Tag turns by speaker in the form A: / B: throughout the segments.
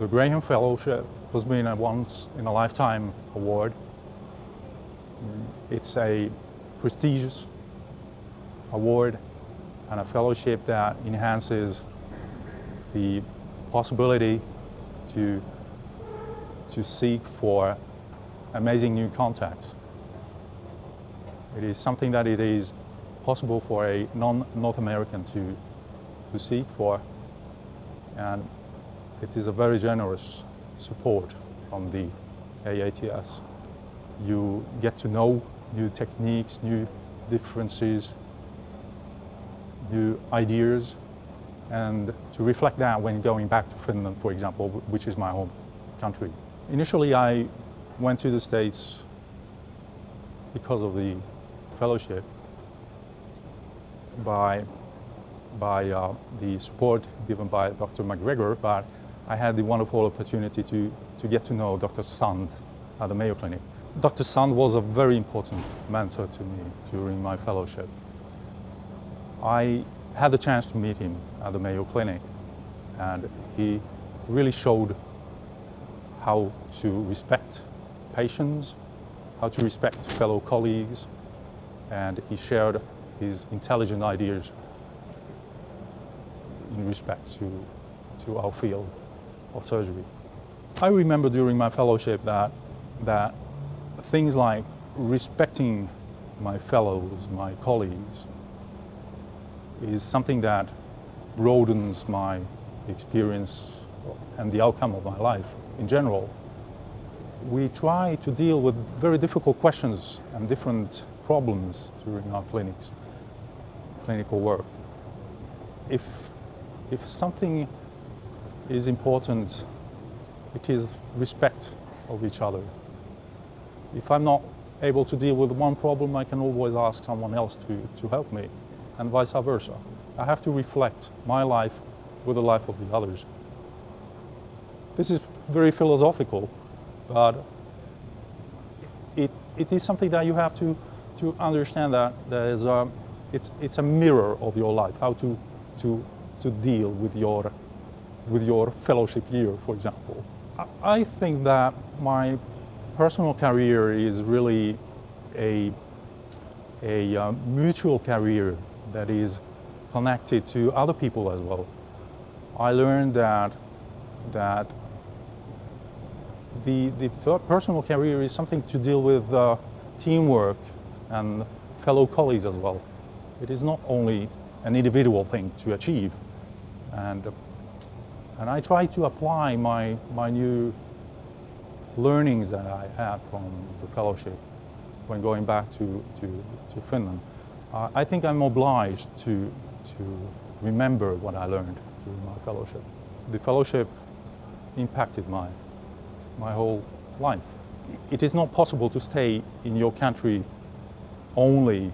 A: The Graham Fellowship has been a once-in-a-lifetime award. It's a prestigious award and a fellowship that enhances the possibility to seek for amazing new contacts. It is something that it is possible for a non-North American to seek for, and it is a very generous support from the AATS. You get to know new techniques, new differences, new ideas, and to reflect that when going back to Finland, for example, which is my home country. Initially, I went to the States because of the fellowship, by the support given by Dr. McGregor, but I had the wonderful opportunity to get to know Dr. Sand at the Mayo Clinic. Dr. Sand was a very important mentor to me during my fellowship. I had the chance to meet him at the Mayo Clinic, and he really showed how to respect patients, how to respect fellow colleagues, and he shared his intelligent ideas in respect to our field of surgery. I remember during my fellowship that things like respecting my fellows, my colleagues, is something that broadens my experience and the outcome of my life in general. We try to deal with very difficult questions and different problems during our clinical work. If something is important, it is respect of each other. If I'm not able to deal with one problem, I can always ask someone else to help me, and vice versa. I have to reflect my life with the life of the others. This is very philosophical, but it is something that you have to understand, that there is it's a mirror of your life, how to deal with your fellowship year, for example. I think that my personal career is really a mutual career that is connected to other people as well. I learned that the personal career is something to deal with teamwork and fellow colleagues as well. It is not only an individual thing to achieve, and I try to apply my new learnings that I had from the fellowship when going back to Finland. I think I'm obliged to remember what I learned during my fellowship. The fellowship impacted my whole life. It is not possible to stay in your country only.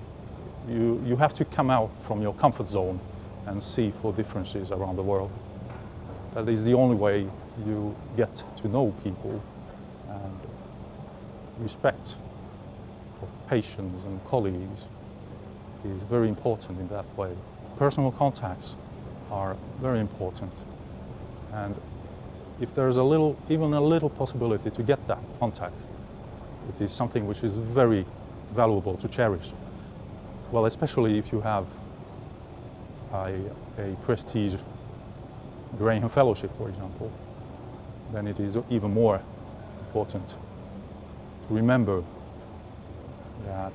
A: You have to come out from your comfort zone and see for differences around the world. That is the only way you get to know people, and respect for patients and colleagues is very important in that way. Personal contacts are very important, and if there's even a little possibility to get that contact, it is something which is very valuable to cherish. Well, especially if you have a prestige Graham Fellowship, for example, then it is even more important to remember that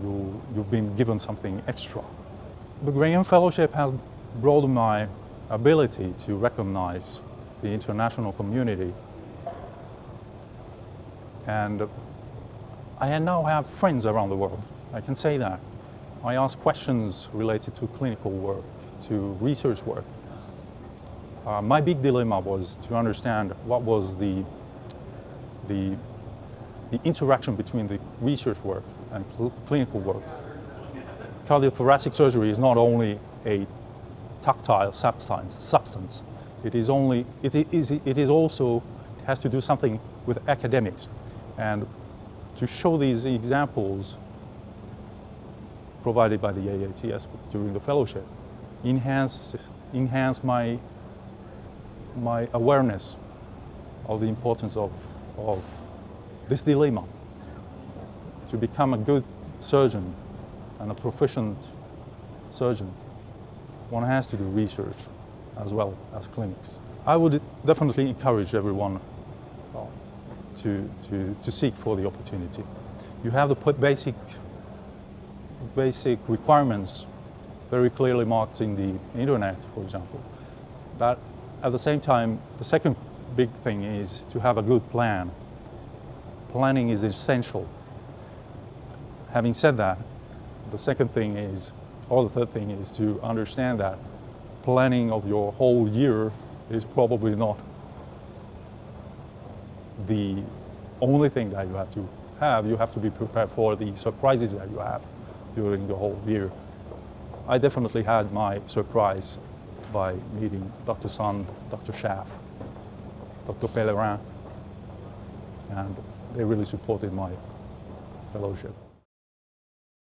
A: you've been given something extra. The Graham Fellowship has broadened my ability to recognize the international community, and I now have friends around the world. I can say that. I ask questions related to clinical work, to research work. My big dilemma was to understand what was the interaction between the research work and clinical work. Cardiothoracic surgery is not only a tactile substance. It has to do something with academics, and to show these examples provided by the AATS during the fellowship enhance my my awareness of the importance of this dilemma. To become a good surgeon and a proficient surgeon, one has to do research as well as clinics. I would definitely encourage everyone to seek for the opportunity. You have the basic requirements very clearly marked in the internet, for example. But at the same time, the second big thing is to have a good plan. Planning is essential. Having said that, the second thing is, or the third thing is to understand that planning of your whole year is probably not the only thing that you have to have. You have to be prepared for the surprises that you have during the whole year. I definitely had my surprise by meeting Dr. Sand, Dr. Schaaf, Dr. Pellerin, and they really supported my fellowship.